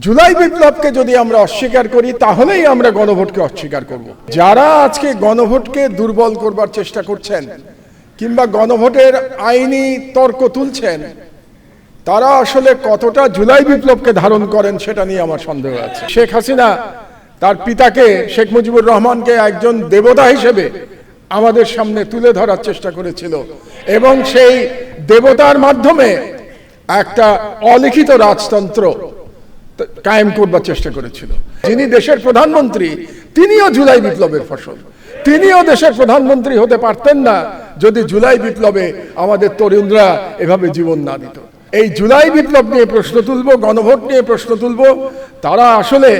জুলাই বিপ্লবকে যদি আমরা অস্বীকার করি তাহলেই আমরা গণভোটকে অস্বীকার করব। যারা আজকে গণভোটকে দুর্বল করবার চেষ্টা করছেন কিংবা গণভোটের আইনি তর্ক তুলছেন, তারা আসলে কতটা জুলাই বিপ্লবকে ধারণ করেন সেটা নিয়ে আমার সন্দেহ আছে। শেখ হাসিনা তার পিতাকে শেখ মুজিবুর রহমানকে একজন দেবতা হিসেবে আমাদের সামনে তুলে ধরার চেষ্টা করেছিল এবং সেই দেবতার মাধ্যমে একটা অলিখিত রাজতন্ত্র কায়েম করবার চেষ্টা করেছিল। যিনি দেশের প্রধানমন্ত্রী তিনিও জুলাই বিপ্লবের ফসল। তিনিও দেশের প্রধানমন্ত্রী হতে পারতেন না যদি জুলাই বিপ্লবে আমাদের তরুণরা এভাবে জীবন না দিত। এই জুলাই বিপ্লব নিয়ে প্রশ্ন তুলবো, গণভোট নিয়ে প্রশ্ন তুলবো, তারা আসলে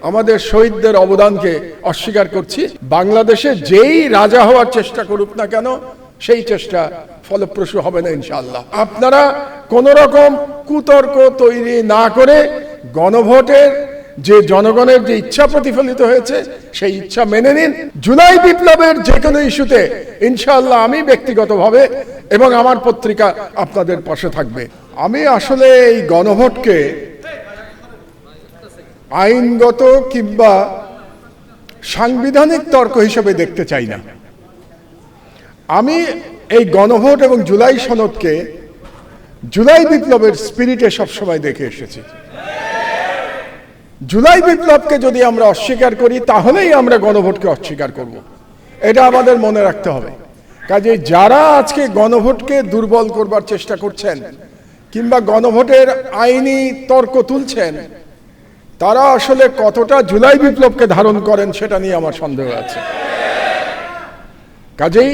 আমাদের শহীদদের অবদানকে অস্বীকার করছি। বাংলাদেশে যেই রাজা হওয়ার চেষ্টা করুক না কেন, সেই চেষ্টা ফলপ্রসূ হবে না ইনশাআল্লাহ। আপনারা কোন রকম কুতর্ক তৈরি না করে গণভোটের যে জনগণের যে ইচ্ছা প্রতিফলিত হয়েছে সেই ইচ্ছা মেনে নিন। জুলাই বিপ্লবের যে কোনো ইস্যুতে ইনশাআল্লাহ আমি ব্যক্তিগতভাবে এবং আমার পত্রিকা আপনাদের পাশে থাকবে। আমি আসলে এই গণভোটকে আইনগত কিংবা সাংবিধানিক তর্ক হিসেবে দেখতে চাই না। আমি এই গণভোট এবং জুলাই সনদকে জুলাই বিপ্লবের স্পিরিটে সবসময় দেখে এসেছি। জুলাই বিপ্লবকে যদি আমরা অস্বীকার করি তাহলেই আমরা গণভোটকে অস্বীকার করব। এটা আমাদের মনে রাখতে হবে। কাজে যারা আজকে গণভোটকে দুর্বল করবার চেষ্টা করছেন কিংবা গণভোটের আইনি তর্ক তুলছেন, তারা আসলে কতটা জুলাই বিপ্লবকে ধারণ করেন সেটা নিয়ে আমার সন্দেহ আছে। কাজেই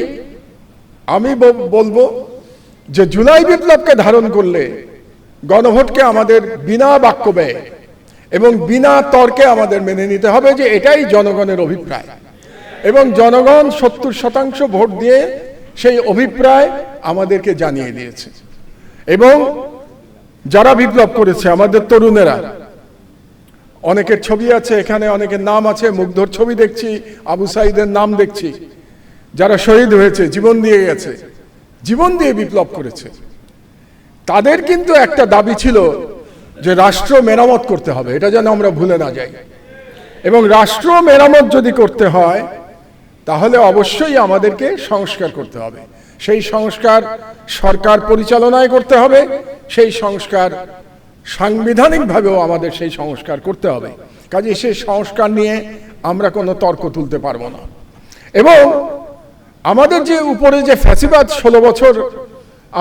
আমি বলবো যে জুলাই বিপ্লবকে ধারণ করলে গণভোটকে আমাদের বিনা বাক্য ব্যয় এবং বিনা তর্কে আমাদের মেনে নিতে হবে যে এটাই জনগণের অভিপ্রায় এবং জনগণ 70% ভোট দিয়ে সেই অভিপ্রায় আমাদেরকে জানিয়ে দিয়েছে। এবং যারা বিপ্লব করেছে আমাদের তরুণেরা, অনেকের ছবি আছে এখানে, অনেকের নাম আছে, মুগ্ধর ছবি দেখছি, আবু সাইদের নাম দেখছি, যারা শহীদ হয়েছে, জীবন দিয়ে গেছে, জীবন দিয়ে বিপ্লব করেছে। তাদের কিন্তু একটা দাবি ছিল যে রাষ্ট্র মেরামত করতে হবে, এটা যেন আমরা ভুলে না যাই। এবং রাষ্ট্র মেরামত যদি করতে হয় তাহলে অবশ্যই আমাদেরকে সংস্কার করতে হবে। সেই সংস্কার সরকার পরিচালনায় করতে হবে, সেই সংস্কার সাংবিধানিকভাবেও আমাদের সেই সংস্কার করতে হবে। কাজে সেই সংস্কার নিয়ে আমরা কোনো তর্ক তুলতে পারবো না। এবং আমাদের যে উপরে যে ফ্যাসিবাদ 16 বছর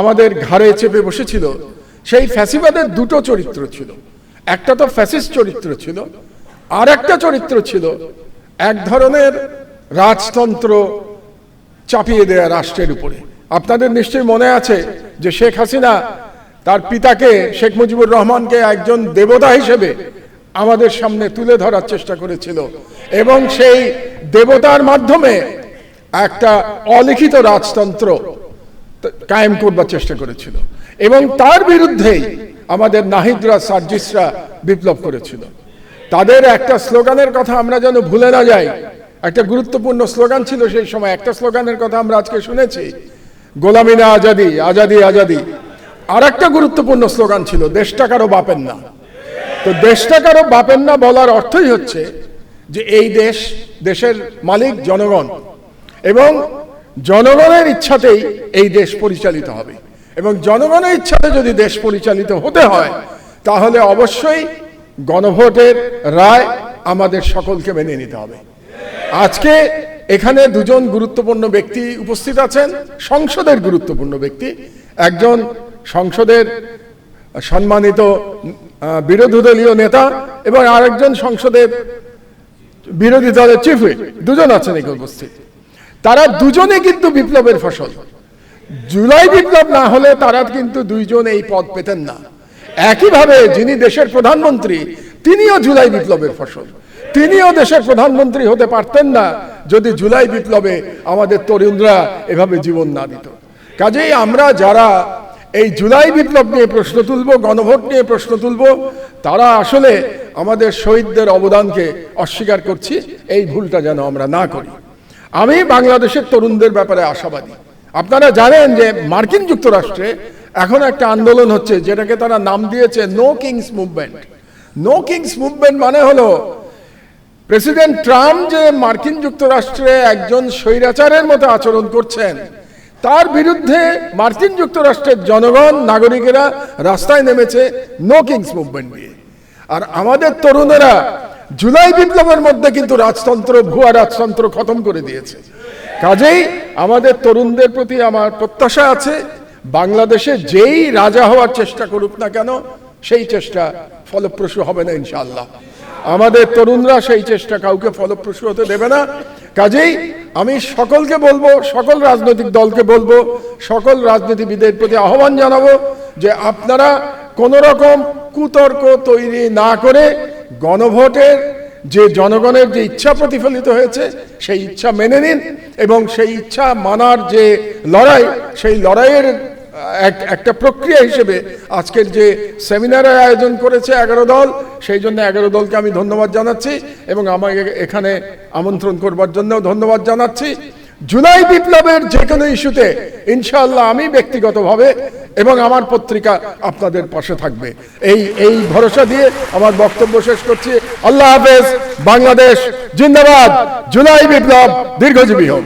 আমাদের ঘাড়ে চেপে বসেছিল, সেই ফ্যাসিবাদের দুটো চরিত্র ছিল। একটা তো ফ্যাসিস্ট চরিত্র ছিল, আর একটা চরিত্র ছিল এক ধরনের রাজতন্ত্র চাপিয়ে দেয়া রাষ্ট্রের উপরে। আপনাদের নিশ্চয়ই মনে আছে যে শেখ হাসিনা তার পিতাকে শেখ মুজিবুর রহমানকে একজন দেবতা হিসেবে আমাদের সামনে তুলে ধরার চেষ্টা করেছিল এবং সেই দেবতার মাধ্যমে একটা অলিখিত রাজতন্ত্র কায়েম করবার চেষ্টা করেছিল এবং তার বিরুদ্ধেই আমাদের নাহিদরা, সার্জিসরা বিপ্লব করেছিল। তাদের একটা স্লোগানের কথা আমরা যেন ভুলে না যাই। একটা গুরুত্বপূর্ণ স্লোগান ছিল সেই সময়, একটা স্লোগানের কথা আমরা আজকে শুনেছি, গোলামি না আজাদি, আজাদি আজাদি। আর একটা গুরুত্বপূর্ণ স্লোগান ছিল, দেশটা কারো বাপের না। তো দেশটা কারো বাপের না বলার অর্থই হচ্ছে যে এই দেশের মালিক জনগণ এবং জনগণের ইচ্ছাতেই এই দেশ পরিচালিত হবে। এবং জনগণের ইচ্ছাতে যদি দেশ পরিচালিত হতে হয় তাহলে অবশ্যই গণভোটের রায় আমাদের সকলকে মেনে নিতে হবে। আজকে এখানে দুজন গুরুত্বপূর্ণ ব্যক্তি উপস্থিত আছেন, সংসদের গুরুত্বপূর্ণ ব্যক্তি, একজন সংসদের সম্মানিত বিরোধী দলীয় নেতা এবং আরেকজন সংসদের বিরোধী দলের চিফ হুইপ, দুজন আছেন এখানে উপস্থিত। তারা দুজনে কিন্তু বিপ্লবের ফসল। জুলাই বিপ্লব না হলে তারা কিন্তু দুইজন এই পদ পেতেন না। একইভাবে যিনি দেশের প্রধানমন্ত্রী তিনিও জুলাই বিপ্লবের ফসল। তিনিও দেশের প্রধানমন্ত্রী হতে পারতেন না যদি জুলাই বিপ্লবে আমাদের তরুণরা এভাবে জীবন না দিত। কাজেই আমরা যারা এই জুলাই বিপ্লব নিয়ে প্রশ্ন তুলবো, গণভোট নিয়ে প্রশ্ন তুলবো, তারা আসলে আমাদের শহীদদের অবদানকে অস্বীকার করছি। এই ভুলটা যেন আমরা না করি। আমি বাংলাদেশের তরুণদের ব্যাপারে আশাবাদী। আপনারা জানেন যে মার্কিন যুক্তরাষ্ট্রে এখন একটা আন্দোলন হচ্ছে যেটাকে তারা নাম দিয়েছে no kings movement. No kings movement মানে হলো প্রেসিডেন্ট ট্রাম্প যে মার্কিন যুক্তরাষ্ট্রে একজন স্বৈরাচারের মতো আচরণ করছেন, তার বিরুদ্ধে মার্কিন যুক্তরাষ্ট্রের জনগণ, নাগরিকেরা রাস্তায় নেমেছে নো কিংস মুভমেন্ট নিয়ে। আর আমাদের তরুণেরা জুলাই বিপ্লবের মধ্যে কিন্তু রাজতন্ত্র, ভুয়া রাজতন্ত্র খতম করে দিয়েছে। কাজেই আমাদের তরুণদের প্রতি আমার প্রত্যাশা আছে, বাংলাদেশে যেই রাজা হওয়ার চেষ্টা করুক না কেন, সেই চেষ্টা ফলপ্রসূ হবে না ইনশাআল্লাহ। আমাদের তরুণরা সেই চেষ্টা কাউকে ফলপ্রসূ হতে দেবে না। কাজেই আমি সকলকে বলবো, সকল রাজনৈতিক দলকে বলবো, সকল রাজনীতিবিদের প্রতি আহ্বান জানাবো যে আপনারা কোন রকম কুতর্ক তৈরি না করে গণভোটের যে জনগণের যে ইচ্ছা প্রতিফলিত হয়েছে সেই ইচ্ছা মেনে নিন, এবং সেই ইচ্ছা মানার যে লড়াই, সেই লড়াইয়ের একটা প্রক্রিয়া হিসেবে আজকের যে সেমিনারের আয়োজন করেছে 11 দল, সেই জন্য 11 দলকে আমি ধন্যবাদ জানাচ্ছি এবং আমাকে এখানে আমন্ত্রণ করবার জন্য ধন্যবাদ জানাচ্ছি। জুলাই বিপ্লবের যে কোনো ইস্যুতে ইনশাআল্লাহ আমি ব্যক্তিগতভাবে এবং আমার পত্রিকা আপনাদের পাশে থাকবে, এই ভরসা দিয়ে আমার বক্তব্য শেষ করছি। আল্লাহ হাফেজ। বাংলাদেশ জিন্দাবাদ। জুলাই বিপ্লব দীর্ঘজীবী হোক।